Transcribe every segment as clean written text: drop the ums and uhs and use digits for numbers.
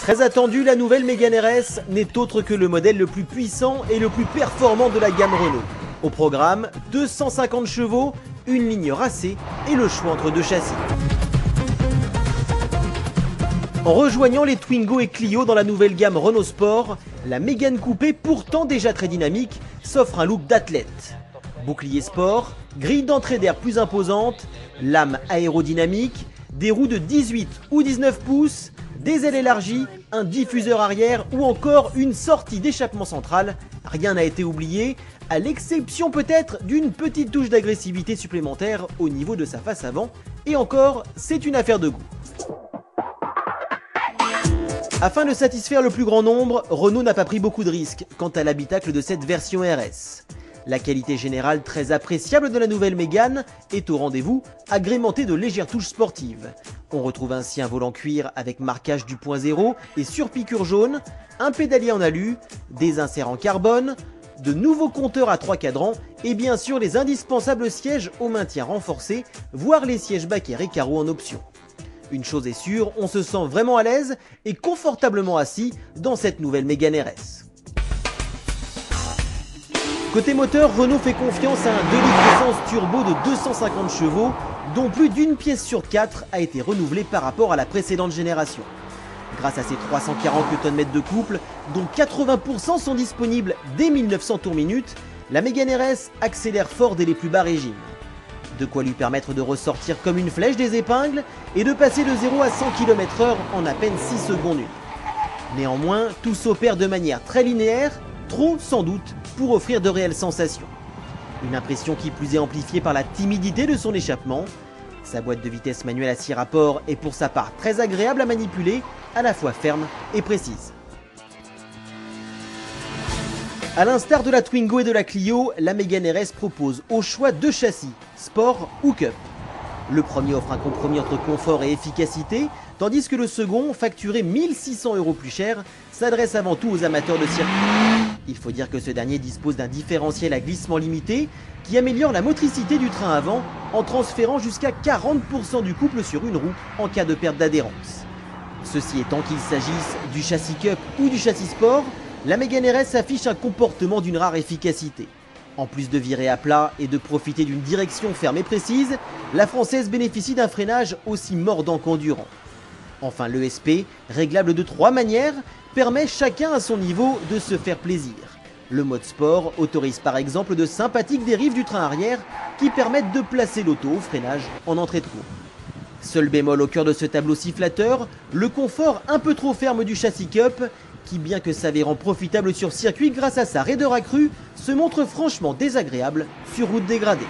Très attendu, la nouvelle Mégane RS n'est autre que le modèle le plus puissant et le plus performant de la gamme Renault. Au programme, 250 chevaux, une ligne racée et le choix entre deux châssis. En rejoignant les Twingo et Clio dans la nouvelle gamme Renault Sport, la Mégane Coupé, pourtant déjà très dynamique, s'offre un look d'athlète. Bouclier sport, grille d'entrée d'air plus imposante, lame aérodynamique, des roues de 18 ou 19 pouces, des ailes élargies, un diffuseur arrière ou encore une sortie d'échappement central. Rien n'a été oublié, à l'exception peut-être d'une petite touche d'agressivité supplémentaire au niveau de sa face avant. Et encore, c'est une affaire de goût. Afin de satisfaire le plus grand nombre, Renault n'a pas pris beaucoup de risques quant à l'habitacle de cette version RS. La qualité générale très appréciable de la nouvelle Mégane est au rendez-vous, agrémentée de légères touches sportives. On retrouve ainsi un volant cuir avec marquage du point zéro et surpiqûre jaune, un pédalier en alu, des inserts en carbone, de nouveaux compteurs à 3 cadrans et bien sûr les indispensables sièges au maintien renforcé, voire les sièges baquets et carreaux en option. Une chose est sûre, on se sent vraiment à l'aise et confortablement assis dans cette nouvelle Mégane RS. Côté moteur, Renault fait confiance à un 2 litres essence turbo de 250 chevaux, dont plus d'une pièce sur 4 a été renouvelée par rapport à la précédente génération. Grâce à ses 340 Nm de couple, dont 80% sont disponibles dès 1900 tours minute, la Mégane RS accélère fort dès les plus bas régimes. De quoi lui permettre de ressortir comme une flèche des épingles et de passer de 0 à 100 km/h en à peine 6 secondes 1. Néanmoins, tout s'opère de manière très linéaire, trop sans doute pour offrir de réelles sensations. Une impression qui plus est amplifiée par la timidité de son échappement. Sa boîte de vitesse manuelle à 6 rapports est pour sa part très agréable à manipuler, à la fois ferme et précise. A l'instar de la Twingo et de la Clio, la Mégane RS propose au choix deux châssis, Sport ou Cup. Le premier offre un compromis entre confort et efficacité, tandis que le second, facturé 1 600 € plus cher, s'adresse avant tout aux amateurs de circuit. Il faut dire que ce dernier dispose d'un différentiel à glissement limité qui améliore la motricité du train avant en transférant jusqu'à 40% du couple sur une roue en cas de perte d'adhérence. Ceci étant, qu'il s'agisse du châssis Cup ou du châssis Sport, la Mégane RS affiche un comportement d'une rare efficacité. En plus de virer à plat et de profiter d'une direction ferme et précise, la française bénéficie d'un freinage aussi mordant qu'endurant. Enfin, l'ESP, réglable de 3 manières, permet chacun à son niveau de se faire plaisir. Le mode sport autorise par exemple de sympathiques dérives du train arrière qui permettent de placer l'auto au freinage en entrée de cours. Seul bémol au cœur de ce tableau si flatteur, le confort un peu trop ferme du châssis Cup, qui bien que s'avérant profitable sur circuit grâce à sa raideur accrue, se montre franchement désagréable sur route dégradée.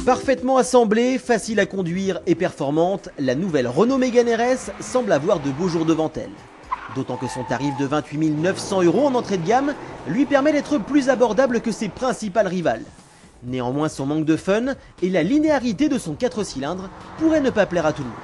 Parfaitement assemblée, facile à conduire et performante, la nouvelle Renault Mégane RS semble avoir de beaux jours devant elle. D'autant que son tarif de 28 900 € en entrée de gamme lui permet d'être plus abordable que ses principales rivales. Néanmoins, son manque de fun et la linéarité de son 4 cylindres pourraient ne pas plaire à tout le monde.